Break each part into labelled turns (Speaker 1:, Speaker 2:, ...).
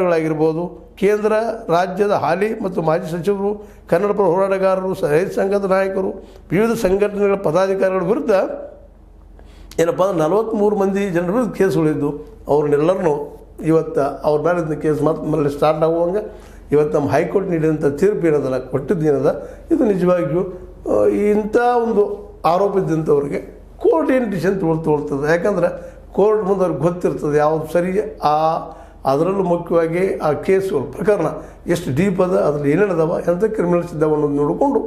Speaker 1: ಅಧಿಕಾರಿಗಳಾಗಿರ್ಬೋದು, ಕೇಂದ್ರ ರಾಜ್ಯದ ಹಾಲಿ ಮತ್ತು ಮಾಜಿ ಸಚಿವರು, ಕನ್ನಡಪರ ಹೋರಾಟಗಾರರು, ರೈತ ಸಂಘದ ನಾಯಕರು, ವಿವಿಧ ಸಂಘಟನೆಗಳ ಪದಾಧಿಕಾರಿಗಳ ವಿರುದ್ಧ ಏನಪ್ಪ ಅಂದ್ರೆ 43 ಮಂದಿ ಜನರ ವಿರುದ್ಧ ಕೇಸುಗಳಿದ್ದು ಅವ್ರನ್ನೆಲ್ಲರನ್ನೂ ಇವತ್ತು ಅವ್ರ ಮೇಲೆ ಕೇಸ್ ಮತ್ತೆ ಸ್ಟಾರ್ಟ್ ಆಗುವಂಗೆ ಇವತ್ತು ನಮ್ಮ ಹೈಕೋರ್ಟ್ ನೀಡಿದಂಥ ತೀರ್ಪು ಏನದಲ್ಲ, ಕೊಟ್ಟಿದ್ದೇನದ, ಇದು ನಿಜವಾಗಿಯೂ ಇಂಥ ಒಂದು ಆರೋಪದಂಥವ್ರಿಗೆ ಕೋರ್ಟ್ ಏನು ಡಿಸಿಷನ್ ತೊಗೊಳ್ತದೆ. ಯಾಕಂದ್ರೆ ಕೋರ್ಟ್ ಮುಂದೆ ಅವ್ರಿಗೆ ಗೊತ್ತಿರ್ತದೆ ಯಾವುದು ಸರಿ. ಅದರಲ್ಲೂ ಮುಖ್ಯವಾಗಿ ಆ ಕೇಸುಗಳು ಪ್ರಕರಣ ಎಷ್ಟು ಡೀಪ್ ಅದ, ಅದ್ರಲ್ಲಿ ಏನೇನದಾವ, ಎಂಥ ಕ್ರಿಮಿನಲ್ಸ್ ಇದ್ದಾವೆ ಅನ್ನೋದು ನೋಡಿಕೊಂಡು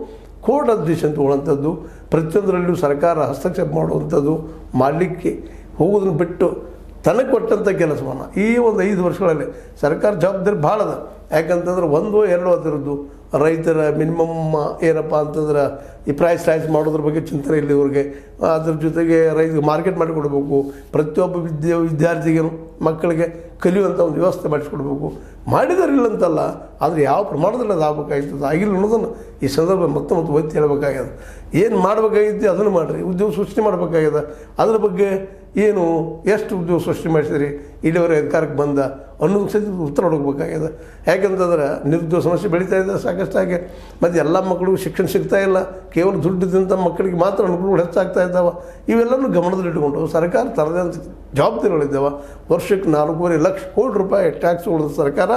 Speaker 1: ಕೋರ್ಟ್ ಅದು ಡಿಸಿಷನ್ ತೊಗೊಳ್ಳೋಂಥದ್ದು, ಪ್ರತಿಯೊಂದರಲ್ಲೂ ಸರ್ಕಾರ ಹಸ್ತಕ್ಷೇಪ ಮಾಡುವಂಥದ್ದು ಮಾಡಲಿಕ್ಕೆ ಹೋಗೋದನ್ನು ಬಿಟ್ಟು ತನಗೆ ಕೊಟ್ಟಂಥ ಕೆಲಸವನ್ನು ಈ ಒಂದು 5 ವರ್ಷಗಳಲ್ಲಿ ಸರ್ಕಾರ ಜವಾಬ್ದಾರಿ ಭಾಳ ಅದ. ಯಾಕಂತಂದ್ರೆ 1-2 ಅದರದ್ದು ರೈತರ ಮಿನಿಮಮ್ ಏನಪ್ಪ ಅಂತಂದ್ರೆ ಈ ಪ್ರೈಸ್ ಮಾಡೋದ್ರ ಬಗ್ಗೆ ಚಿಂತನೆ ಇಲ್ಲ ಇವ್ರಿಗೆ. ಅದ್ರ ಜೊತೆಗೆ ರೈತರಿಗೆ ಮಾರ್ಕೆಟ್ ಮಾಡಿಕೊಡ್ಬೇಕು, ಪ್ರತಿಯೊಬ್ಬ ವಿದ್ಯಾರ್ಥಿಗೂ ಮಕ್ಕಳಿಗೆ ಕಲಿಯುವಂಥ ಒಂದು ವ್ಯವಸ್ಥೆ ಮಾಡಿಸ್ಕೊಡ್ಬೇಕು. ಮಾಡಿದಾರಿಲ್ಲ ಅಂತಲ್ಲ, ಆದರೆ ಯಾವ ಪ್ರಮಾಣದಲ್ಲಿ ಅದು ಆಗಬೇಕಾಗಿತ್ತು, ಆಗಿಲ್ಲ ಅನ್ನೋದನ್ನು ಈ ಸಂದರ್ಭ ಮತ್ತೆ ಒತ್ತಿ ಹೇಳಬೇಕಾಗ್ಯದ. ಏನು ಮಾಡಬೇಕಾಗಿತ್ತು ಅದನ್ನು ಮಾಡಿರಿ. ಉದ್ಯೋಗ ಸೃಷ್ಟಿ ಮಾಡಬೇಕಾಗ್ಯದ, ಅದ್ರ ಬಗ್ಗೆ ಏನು ಎಷ್ಟು ಉದ್ಯೋಗ ಸೃಷ್ಟಿ ಮಾಡಿಸಿದ್ರಿ ಇಲ್ಲಿವರೆಗೆ ಅಧಿಕಾರಕ್ಕೆ ಬಂದ ಅನ್ನೋದು ಸಹಿತ ಉತ್ತರ ಹುಡುಕಬೇಕಾಗ್ಯದ. ಯಾಕಂತಂದ್ರೆ ನಿರುದ್ಯೋಗ ಸಮಸ್ಯೆ ಬೆಳೀತಾ ಇದೆ ಸಾಕಷ್ಟಾಗಿ, ಮತ್ತು ಎಲ್ಲ ಮಕ್ಕಳಿಗೂ ಶಿಕ್ಷಣ ಸಿಗ್ತಾ ಇಲ್ಲ, ಕೇವಲ ದುಡ್ಡಿದ್ದಂಥ ಮಕ್ಕಳಿಗೆ ಮಾತ್ರ ಅನುಕೂಲಗಳು ಹೆಚ್ಚಾಗ್ತಾ ಇದ್ದಾವೆ. ಇವೆಲ್ಲನೂ ಗಮನದಲ್ಲಿಟ್ಟುಕೊಂಡು ಸರ್ಕಾರ ತರದಂಥ ಜವಾಬ್ದಾರಿಗಳಿದ್ದಾವೆ. ವರ್ಷಕ್ಕೆ 4.5 ಲಕ್ಷ ಕೋಟಿ ರೂಪಾಯಿ ಟ್ಯಾಕ್ಸ್ ಉಳಿದ ಸರ್ಕಾರ